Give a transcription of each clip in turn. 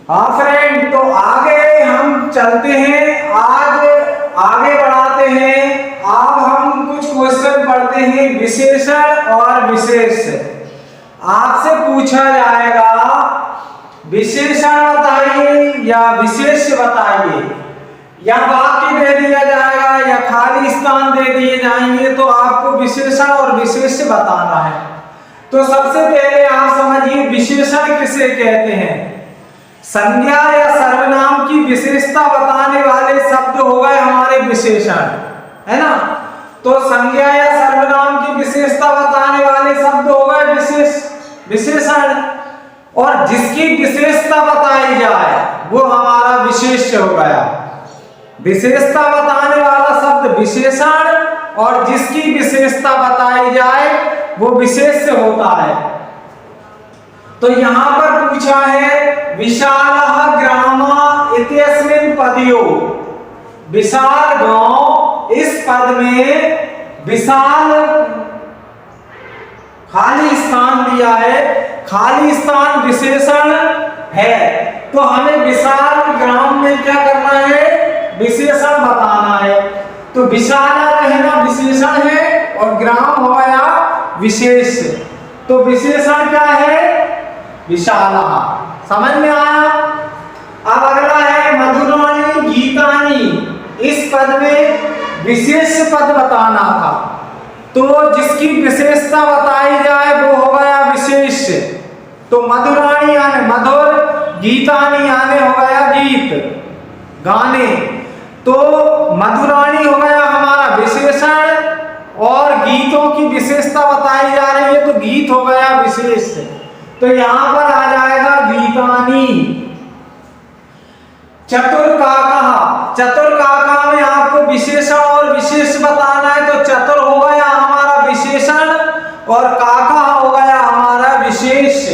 हाँ फ्रेंड, तो आगे हम चलते हैं, आज आगे बढ़ाते हैं। अब हम कुछ क्वेश्चन पढ़ते हैं विशेषण और विशेष। आपसे पूछा जाएगा विशेषण बताइए या विशेष बताइए, या वाक्य दे दिया जाएगा या खाली स्थान दे दिए जाएंगे, तो आपको विशेषण और विशेष बताना है। तो सबसे पहले आप समझिए विशेषण किसे कहते हैं। संज्ञा या सर्वनाम की विशेषता बताने वाले शब्द हो गए हमारे विशेषण, है ना। तो संज्ञा या सर्वनाम की विशेषता बताने वाले शब्द हो गए विशेषण, और जिसकी विशेषता बताई जाए वो हमारा विशेष्य हो गया। विशेषता बताने वाला शब्द विशेषण और जिसकी विशेषता बताई जाए वो विशेष्य होता है। तो यहां पर पूछा है विशालः ग्राम इत्यस्मिन् पदयो, विशाल गांव, इस पद में विशाल खाली स्थान दिया है, खाली स्थान विशेषण है। तो हमें विशाल ग्राम में क्या करना है, विशेषण बताना है। तो विशाल रहना विशेषण है और ग्राम हो गया विशेष। तो विशेषण क्या है, विशाला। समझ में आया। अब अगला है मधुराणी गीतानी, इस पद में विशेष पद बताना था, तो जिसकी विशेषता बताई जाए वो हो गया विशेष। तो मधुराणी यानी मधुर, गीतानी यानी हो गया गीत, गाने। तो मधुराणी हो गया हमारा विशेषण और गीतों की विशेषता बताई जा रही है, तो गीत हो गया विशेष। तो यहां पर आ जाएगा गीतानी। चतुर्काका, चतुर्काका में आपको विशेषण और विशेष बताना है, तो चतुर हो गया हमारा विशेषण और काका हो गया हमारा विशेष।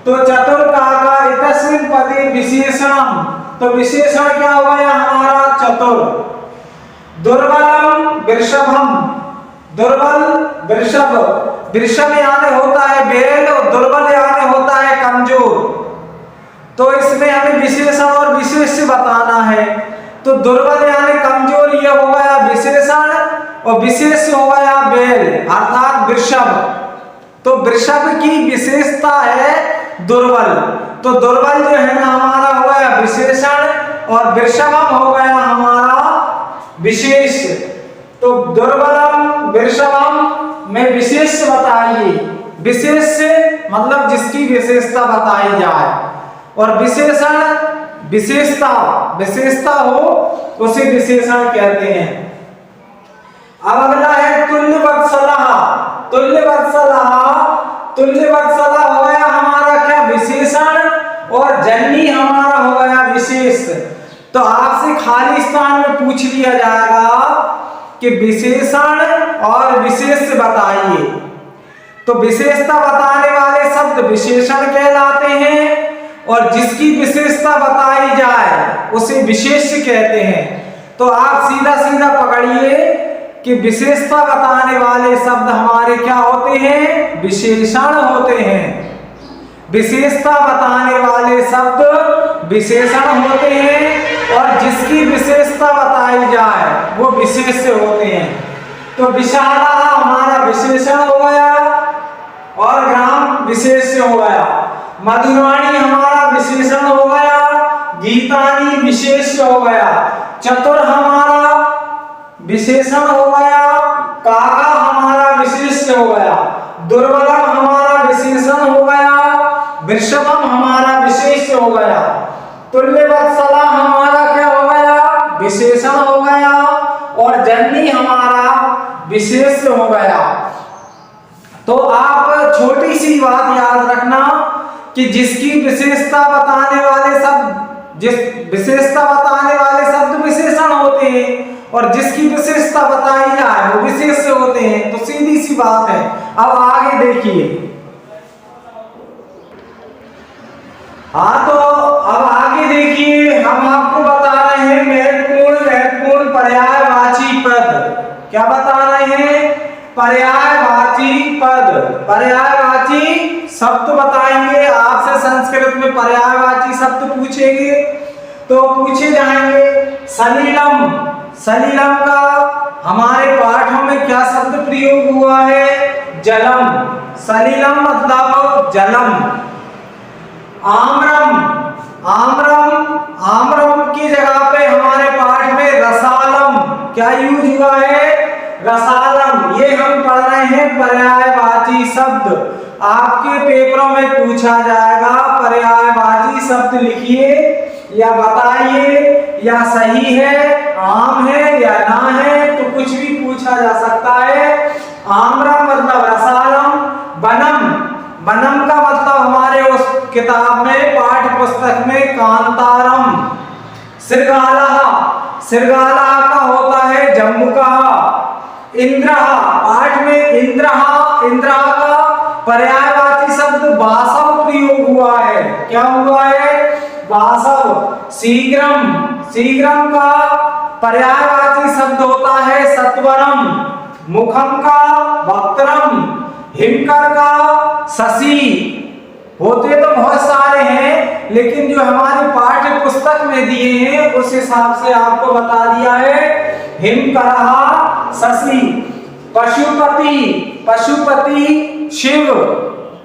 तो चतुर्काका इतस्मिन् पदे विशेषणम, तो विशेषण क्या हो गया हमारा चतुर। दुर्बलम वृषभम, दुर्बल वृषभ, वृषभ यानी होता है बैल और दुर्बल यानी होता है कमजोर। तो इसमें हमें विशेषण और विशेष बताना है। तो दुर्बल यानी कमजोर ये हो गया विशेषण और विशेष हो गया बैल अर्थात वृषभ। तो वृषभ की विशेषता है दुर्बल, तो दुर्बल जो है ना हमारा हो गया विशेषण और वृषभम हो गया हमारा विशेष। तो दुर्बलम वृषभम में विशेष बताइए, विशेष से मतलब जिसकी विशेषता बताई जाए, और विशेषण विशेषता, विशेषता हो उसे विशेषण कहते हैं। अब अगला है तुल्यवत्सलः, तुल्यवत्सलः, तुल्यवत्सलः हो गया हमारा क्या विशेषण और जन्नी हमारा हो गया विशेष। तो आपसे खाली स्थान में पूछ लिया जाएगा कि विशेषण और विशेष बताइए, तो विशेषता बताने वाले शब्द विशेषण कहलाते हैं और जिसकी विशेषता बताई जाए उसे विशेष कहते हैं। तो आप सीधा सीधा पकड़िए कि विशेषता बताने वाले शब्द हमारे क्या होते हैं, विशेषण होते हैं। विशेषता बताने वाले शब्द विशेषण होते हैं और जिसकी विशेषता बताई जाए वो विशेष होते हैं। तो विशाला हमारा विशेषण हो गया और ग्राम विशेष हो गया। मधुराणी हमारा विशेषण हो गया, गीतानी विशेष हो गया, चतुर हमारा विशेषण हो गया, काका हमारा विशेष हो गया, दुर्बलम हमारा विशेषण हो गया, वृषभम हमारा विशेष हो गया, तुल्यवत्सला हमारा क्या हो गया विशेषण हो गया और जन्नी हमारा विशेष हो गया। तो आप छोटी सी बात याद रखना कि जिसकी विशेषता बताने वाले शब्द, जिस विशेषता बताने वाले शब्द विशेषण होते हैं और जिसकी विशेषता बताई जाए वो विशेष होते हैं। तो सीधी सी बात है। अब आगे देखिए, हाँ तो अब आगे देखिए, हम आपको बता रहे हैं महत्वपूर्ण पर्यायवाची पद। क्या बता रहे हैं, पर्यायवाची पर्यायवाची पद, पर्यायवाची शब्द बताएंगे आपसे। संस्कृत में पर्यायवाची शब्द पूछेंगे तो पूछे जाएंगे। सलीलम, सलीलम का हमारे पाठों में क्या शब्द प्रयोग हुआ है? जलम। सलीलम मतलब जलम। आम्रम, आम्रम, आम्रम की जगह पे हमारे पाठ में रसालम क्या यूज हुआ है? रसालम। ये हम पढ़ रहे हैं पर्यायवाची शब्द। आपके पेपरों में पूछा जाएगा पर्यायवाची शब्द लिखिए या बताइए या सही है, आम है या ना है, तो कुछ भी पूछा जा सकता है। आम्रम मतलब रसालम। बनम, बनम का मतलब हमारे उस किताब में पाठ्य पुस्तक में कांतारम। सिरगाला, सिरगाला का होता है जम्मू का। इंद्रहा, पाठ में इंद्रहा, इंद्रहा का पर्यायवाची शब्द वासव प्रयोग हुआ है। क्या हुआ है? वासव। शीघ्रम, शीघ्रम का पर्यायवाची शब्द होता है सत्वरम। मुखम का वक्त्रम। हिमकर का शशि। होते तो बहुत सारे हैं लेकिन जो हमारी पाठ्य पुस्तक में दिए हैं उस हिसाब से आपको बता दिया है। हिमकरहा, शशि। पशुपति, पशुपति शिव।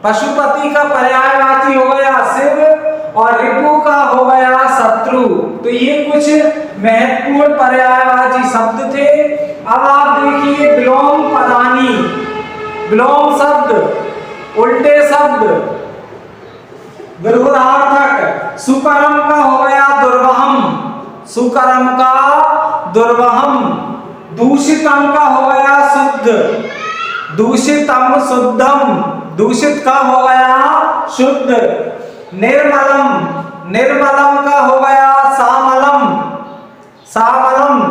पशुपति का पर्यायवाची हो गया शिव और रिपु का हो गया शत्रु। तो ये कुछ महत्वपूर्ण पर्यायवाची शब्द थे। अब आप देखिए विलोम पदानी, विलोम शब्द, उल्टे शब्द, विरोधार्थक। सुकरम का हो गया दुर्वहम, सुकरम का दुर्वहम। दूषितम का हो गया शुद्ध, दूषितम शुद्धम। दूषित का हो गया शुद्ध। निर्मलम, निर्मलम का हो गया सामलम, सामलम।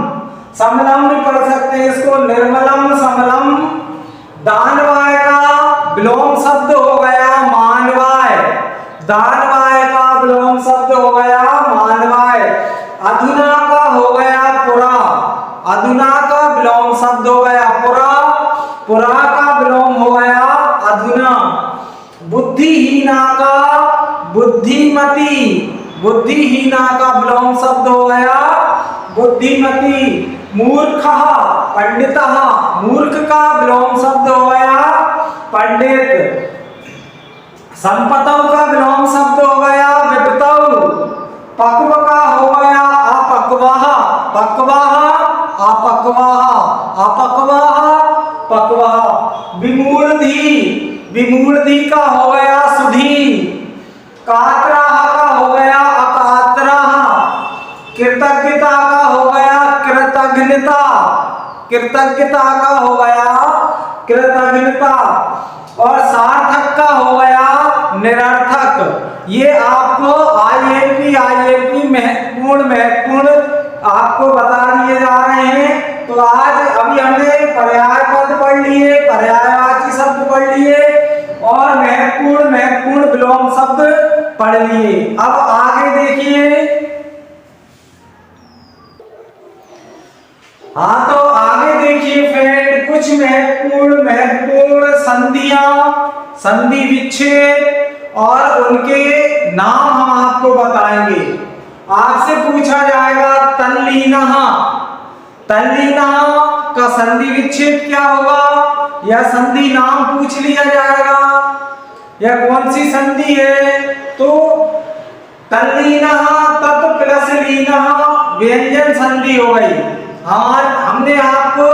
समलम भी पढ़ सकते हैं इसको, निर्मलम समलम। दानवाय का विलोम शब्द हो गया मानवाय, दानवाय का विलोम शब्द हो गया मानवाय। अधुना का हो गया पुरा, अधुना का विलोम शब्द हो गया पुरा, पुरा का विलोम हो गया अधुना। बुद्धिहीना का बुद्धिमती, बुद्धिहीना का विलोम शब्द हो गया बुद्धिमती। मूर्खः, पंडितः, मूर्ख का विलोम शब्द हो गया पंडित। संपतौ का विलोम शब्द हो गया विपतौ। पक्व का हो गया अपक्वः, पक्वः, अपक्वः, अपक्वः, पक्वः। विमूढ़धि, विमूढ़धि का हो गया सुधी। कातराः का हो गया अकातराः। कृतज्ञता का हो गया कृतज्ञता, कृतज्ञता का हो गया कृतज्ञता। और सार्थक का हो गया निरर्थक। ये आपको आईएमपी महत्वपूर्ण महत्वपूर्ण आपको बता दिए जा रहे हैं। तो आज अभी हमने पर्याय पद पढ़ लिए, पर्यायवाची शब्द पढ़ लिए और महत्वपूर्ण महत्वपूर्ण विलोम शब्द पढ़ लिए। अब आगे देखिए। हाँ तो आगे देखिए फ्रेंड, कुछ महत्वपूर्ण महत्वपूर्ण संधियां, संधि विच्छेद और उनके नाम हम आपको बताएंगे। आपसे पूछा जाएगा तल्लीनः, तल्लीनः का संधि विच्छेद क्या होगा या संधि नाम पूछ लिया जाएगा या कौन सी संधि है। तो तल्लीनः तत् प्लस लीनः व्यंजन संधि हो गई। हमने आपको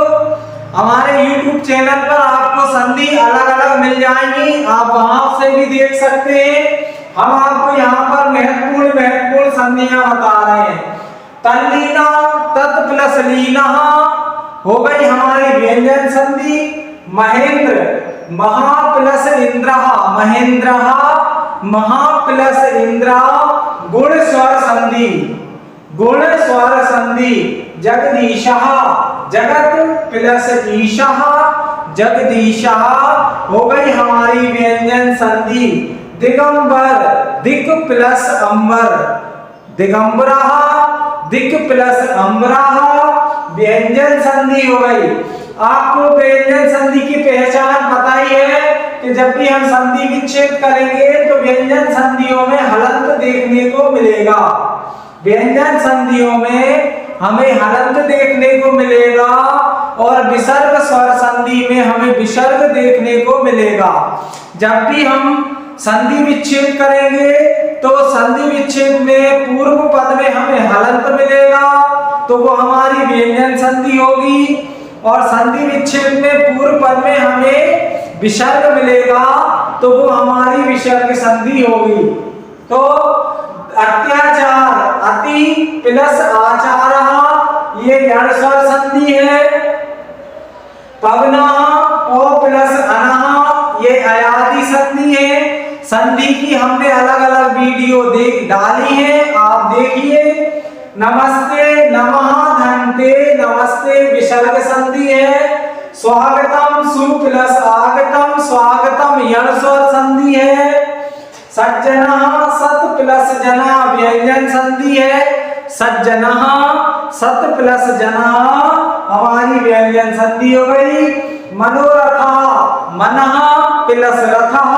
हमारे YouTube चैनल पर आपको संधि अलग अलग मिल जाएंगी, आप वहां से भी देख सकते हैं। हम आपको यहाँ पर महत्वपूर्ण महत्वपूर्ण संधियां बता रहे हैं। तल्लीना तत् प्लस लीना हो गई हमारी व्यंजन संधि। महेंद्र, महा प्लस इंद्र, महेंद्र महा प्लस इंद्र गुण स्वर संधि, गुण स्वर संधि। जगदीशः, जगत प्लस ईशः जगदीशः हो गई हमारी व्यंजन संधि। दिगंबर, दिक प्लस अंबर, दिगंबरः दिक प्लस अंबरः व्यंजन संधि हो गई। आपको व्यंजन संधि की पहचान पता ही है कि जब भी हम संधि विच्छेद करेंगे तो व्यंजन संधियों में हलंत देखने को मिलेगा। व्यंजन संधियों में हमें हलंत देखने को मिलेगा और विसर्ग स्वर संधि में हमें विसर्ग देखने को मिलेगा। जब भी हम संधि विच्छेद करेंगे तो संधि विच्छेद में पूर्व पद में हमें हलंत मिलेगा तो वो हमारी व्यंजन संधि होगी, और संधि विच्छेद में पूर्व पद में हमें विसर्ग मिलेगा तो वो हमारी विसर्ग संधि होगी। तो अत्याचार, अति प्लस आचारः, ये यण स्वर संधि है। पवनः, पौ प्लस अनः, ये अयादि संधि है। संधि की हमने अलग अलग वीडियो डाली है, आप देखिए। नमस्ते, नमः, धन्ते, नमस्ते विसर्ग संधि है। स्वागतम, सु प्लस आगतम, स्वागतम यण स्वर संधि है। सज्जनः, सत प्लस जना व्यंजन संधि है। सज्जनः, सत प्लस जना हमारी व्यंजन संधि हो गई। मनोरथः, मनः प्लस रथः,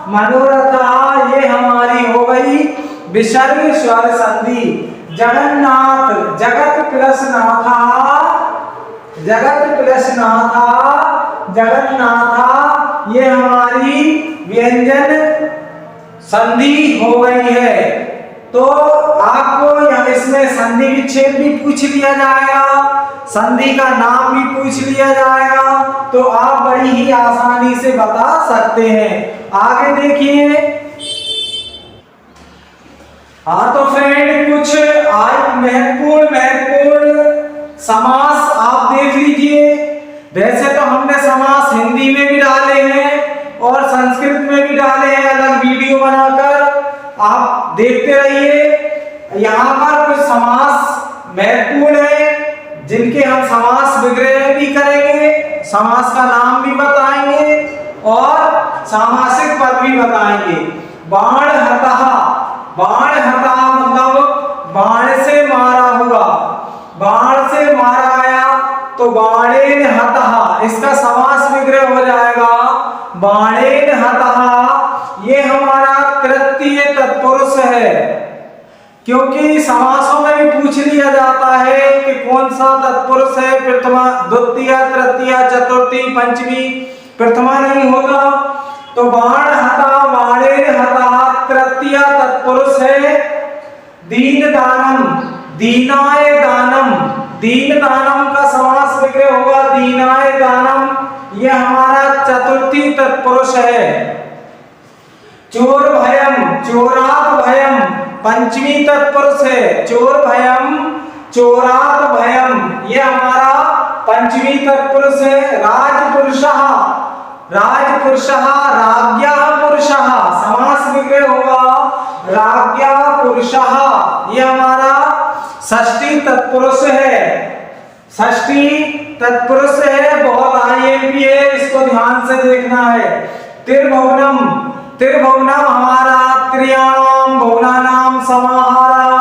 मनोरथः ये हमारी हो गई विसर्ग स्वर संधि। जगन्नाथ, जगत प्लस नाथा, जगत प्लस नाथा, जगन्नाथा ये हमारी व्यंजन संधि हो गई है। तो आपको इसमें संधि विच्छेद भी पूछ लिया जाएगा, संधि का नाम भी पूछ लिया जाएगा, तो आप बड़ी ही आसानी से बता सकते हैं। आगे देखिए। हाँ तो फ्रेंड कुछ आज महत्वपूर्ण समास आप देख लीजिए। वैसे तो हमने समास हिंदी में भी डाले हैं और संस्कृत में भी डाले हैं अलग वीडियो बनाकर, आप देखते रहिए। यहाँ पर कुछ समास महत्वपूर्ण है जिनके हम समास विग्रह भी करेंगे, समास का नाम भी बताएंगे और सामासिक पद भी बताएंगे। बाण हतः, बाण हतः मतलब बाण से मारा हुआ, बाण से मारा गया तो बाणेन हतः, इसका समास विग्रह हो जाएगा बाणेन हतः। ये हमारा तृतीय तत्पुरुष है, क्योंकि समासों में भी पूछ लिया जाता है कि कौन सा तत्पुरुष है, प्रथमा, द्वितीय, तृतीय, चतुर्थी, पंचमी, प्रथमा नहीं होगा। तो बाण हता, बाणेन हता तृतीय तत्पुरुष है। दीन दानम, दीनाय दानम, दीन दानम का समास विग्रह होगा दीनाय दानम, ये हमारा चतुर्थी तत्पुरुष है। चोर भयम, चोरात भयम पंचमी तत्पुरुष है। चोर भयम, चोरात भयम ये हमारा पंचमी तत्पुरुष है। राजपुरुषः, राजपुरुषः, राज्ञः पुरुषः समास विग्रह होगा राज्ञः पुरुषः, ये हमारा षष्ठी तत्पुरुष है। षष्ठी तत्पुरुष है, बहुत आईएमपी है, इसको ध्यान से देखना है। त्रिभुवनम, त्रिभुवनम हमारा त्रियाणाम भुवनानाम समाहारा,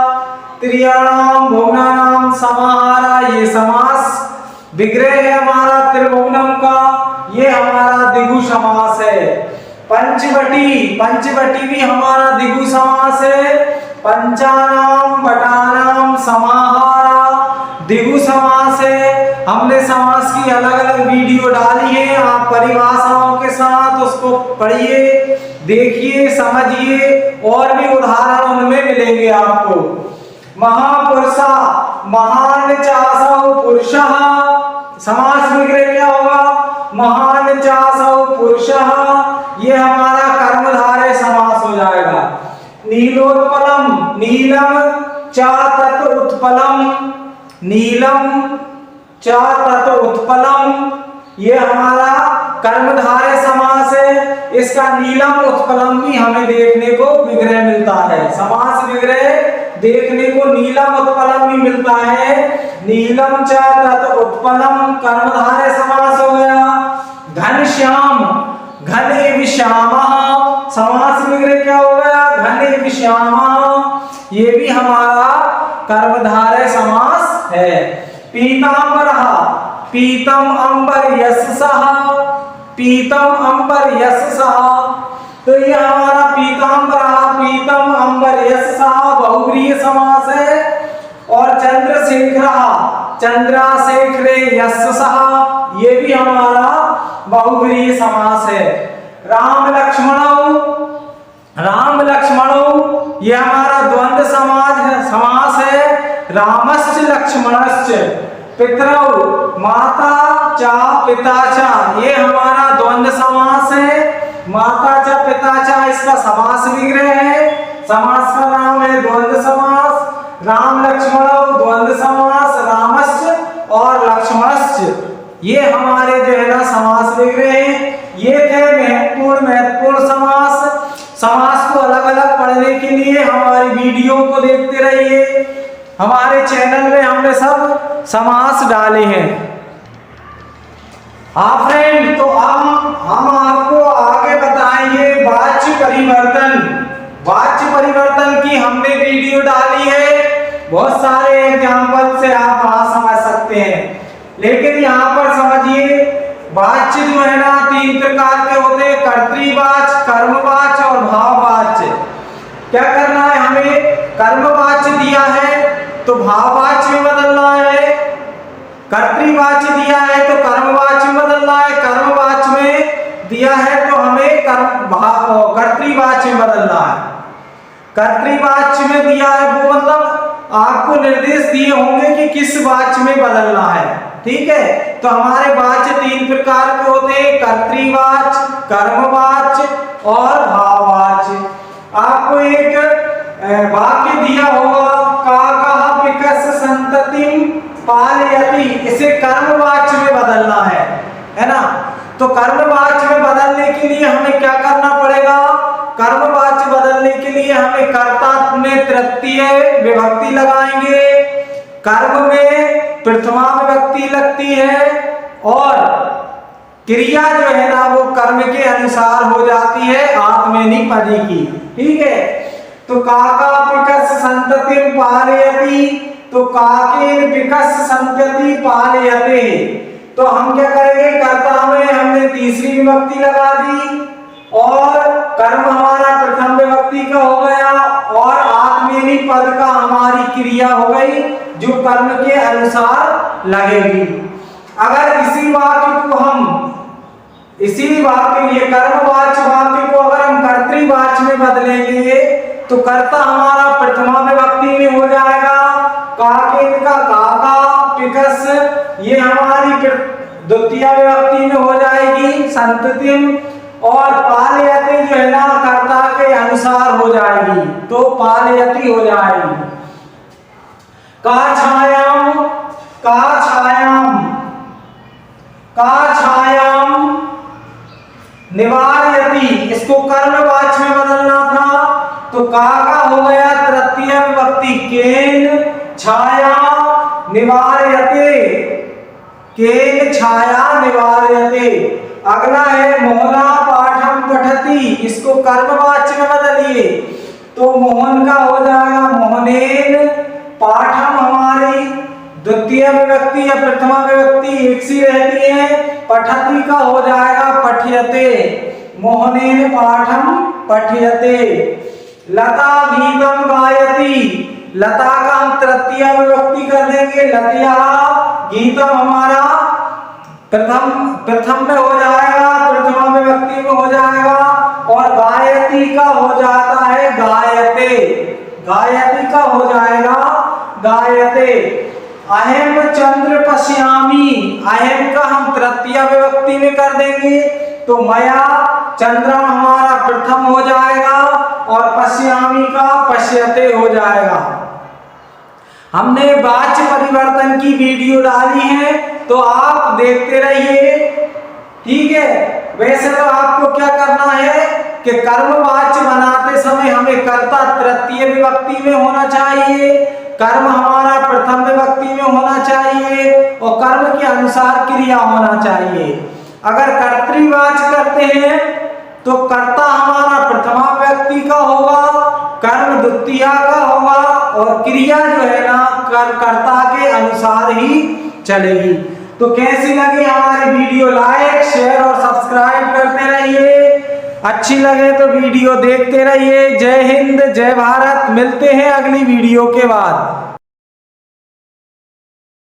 त्रियाणाम भुवनानाम समाहारा ये समास विग्रह है हमारा त्रिभुवनम का, ये हमारा द्विगु समास है। पंचवटी, पंचवटी भी हमारा द्विगु समास है। पंचानाम वटानाम समाहारा द्विगु समास है। हमने समास की अलग अलग वीडियो डाली है, आप परिभाषाओं के साथ उसको पढ़िए, देखिए, समझिए, और भी उदाहरण उनमें मिलेंगे आपको। महापुरुषा, महान चासौ पुरुषः समास विग्रह क्या होगा महान चासौ पुरुषः, ये हमारा कर्मधारय समास हो जाएगा। नीलोत्पलम, नीलम चा तत् उत्पलम, नीलम चा तत् उत्पलम ये हमारा कर्मधारय समास है। इसका नीलम उत्पलम भी हमें देखने को विग्रह मिलता है, समास विग्रह देखने को नीलम उत्पलम भी मिलता है। नीलम च तत् उत्पलम कर्मधारय समास हो गया। घनश्याम, घन एवं श्यामः समास विग्रह क्या हो गया घन एवं श्यामः, ये भी हमारा कर्मधारय समास है। पीतांबरः, पीतम अंबर यशसः, पीतम अंबर यशसः। तो ये हमारा पीतांबर, पीतम अंबर यशसः बहुव्रीहि समास है। और चंद्रशेखर, चंद्रशेखरे यशसः, ये भी हमारा बहुव्रीहि समास है। राम लक्ष्मणौ, राम लक्ष्मणौ, ये हमारा द्वंद्व समास है। रामश्च लक्ष्मणश्च। पितरौ, माता च पिता च, ये हमारा द्वंद्व समास है। माता च पिता च इसका समास विग्रह है। समास का नाम है द्वंद्व समास। राम लक्ष्मणौ द्वंद्व समास, रामश्च और लक्ष्मणश्च, ये हमारे जो है ना समास विग्रह हैं। ये थे महत्वपूर्ण समास। समास को अलग अलग पढ़ने के लिए हमारी वीडियो को देखते रहिए। हमारे चैनल में हमने सब समास डाले हैं। हाँ फ्रेंड, तो अब हम आपको आगे बताएंगे वाच्य परिवर्तन। वाच्य परिवर्तन की हमने वीडियो डाली है, बहुत सारे एग्जाम्पल से आप वहां समझ सकते हैं। लेकिन यहाँ पर समझिए, वाच्य जो है ना 3 प्रकार के होते हैं, कर्तृवाच्य, कर्मवाच्य और भाववाच्य। क्या करना है हमें? कर्मवाच्य दिया है तो भाववाच्य में बदलना है, कर्तृवाच्य दिया है तो कर्मवाच्य में बदलना है, कर्मवाच्य में दिया है तो हमें कर्तृवाच्य में बदलना है। कर्तृवाच्य में दिया है वो मतलब आपको निर्देश दिए होंगे कि किस वाच्य में बदलना है, ठीक है। तो हमारे वाच्य 3 प्रकार के होते हैं, कर्तृवाच्य, कर्मवाच्य और भाववाच्य। आपको एक वाक्य दिया होगा, काकः विकस्य संततिं पालयति, इसे कर्मवाच्य में बदलना है ना। तो कर्मवाच्य में बदलने के लिए हमें क्या करना पड़ेगा? कर्मवाच्य बदलने के लिए हमें कर्ता में तृतीय विभक्ति लगाएंगे, कर्म में प्रथमा विभक्ति लगती है और क्रिया जो है ना वो कर्म के अनुसार हो जाती है आत्मनेपदी की, ठीक है। तो काका विकस्य संततिं पालयति, तो काकेन विकस्य संतति पालयते। तो हम क्या करेंगे? कर्ता में हमने तीसरी विभक्ति लगा दी और कर्म हमारा प्रथम विभक्ति का हो गया और आत्मनेपद का हमारी क्रिया हो गई जो कर्म के अनुसार लगेगी। अगर इसी वाक्य को हम ये कर्मवाच्य वाक्य को अगर हम कर्तृवाच्य में बदलेंगे तो कर्ता हमारा प्रथमा विभक्ति में हो जाएगा, काकेन का काका, पिकस ये हमारी द्वितीय विभक्ति में हो जाएगी, संततिम, और पालयति जो है ना कर्ता के अनुसार हो जाएगी, तो पालयति हो जाएगी। का छायाम, का छायाम, का छायाम निवारयति, इसको कर्मवाच्य में बदलना था तो का हो गया तृतीय विभक्ति, केन छाया निवारयते, केन छाया निवारयते। अगला है मोहना पाठम पठति, इसको कर्मवाच्य में बदलिए तो मोहन का हो जाएगा मोहनेन, पाठम हमारी द्वितीय विभक्ति या प्रथमा विभक्ति एक सी रहती है, पठति का हो जाएगा पठ्यते, मोहनेन पाठम पठ्यते। लता गीतम गायति, लता का हम तृतीय विभक्ति कर देंगे, लतिया, गीतम हमारा प्रथम में हो जाएगा, प्रथमा विभक्ति में हो जाएगा और गायति का हो जाता है गायते, गायति का हो जाएगा गायते। अहम चंद्र पश्यामी, अहम का हम तृतीय विभक्ति में कर देंगे तो मया चंद्रम हमारा प्रथम हो जाएगा और पश्यामी का पश्यते हो जाएगा। हमने वाच्य परिवर्तन की वीडियो डाली है तो आप देखते रहिए, ठीक है। वैसे तो आपको क्या करना है कि कर्मवाच्य बनाते समय हमें कर्ता तृतीय विभक्ति में होना चाहिए, कर्म हमारा प्रथम विभक्ति में होना चाहिए और कर्म के अनुसार क्रिया होना चाहिए। अगर कर्तृवाच्य करते हैं तो कर्ता हमारा प्रथमा व्यक्ति का होगा, कर्म द्वितीय का होगा और क्रिया जो है ना कर्ता के अनुसार ही चलेगी। तो कैसी लगी हमारी वीडियो, लाइक शेयर और सब्सक्राइब करते रहिए। अच्छी लगे तो वीडियो देखते रहिए। जय हिंद, जय भारत। मिलते हैं अगली वीडियो के बाद।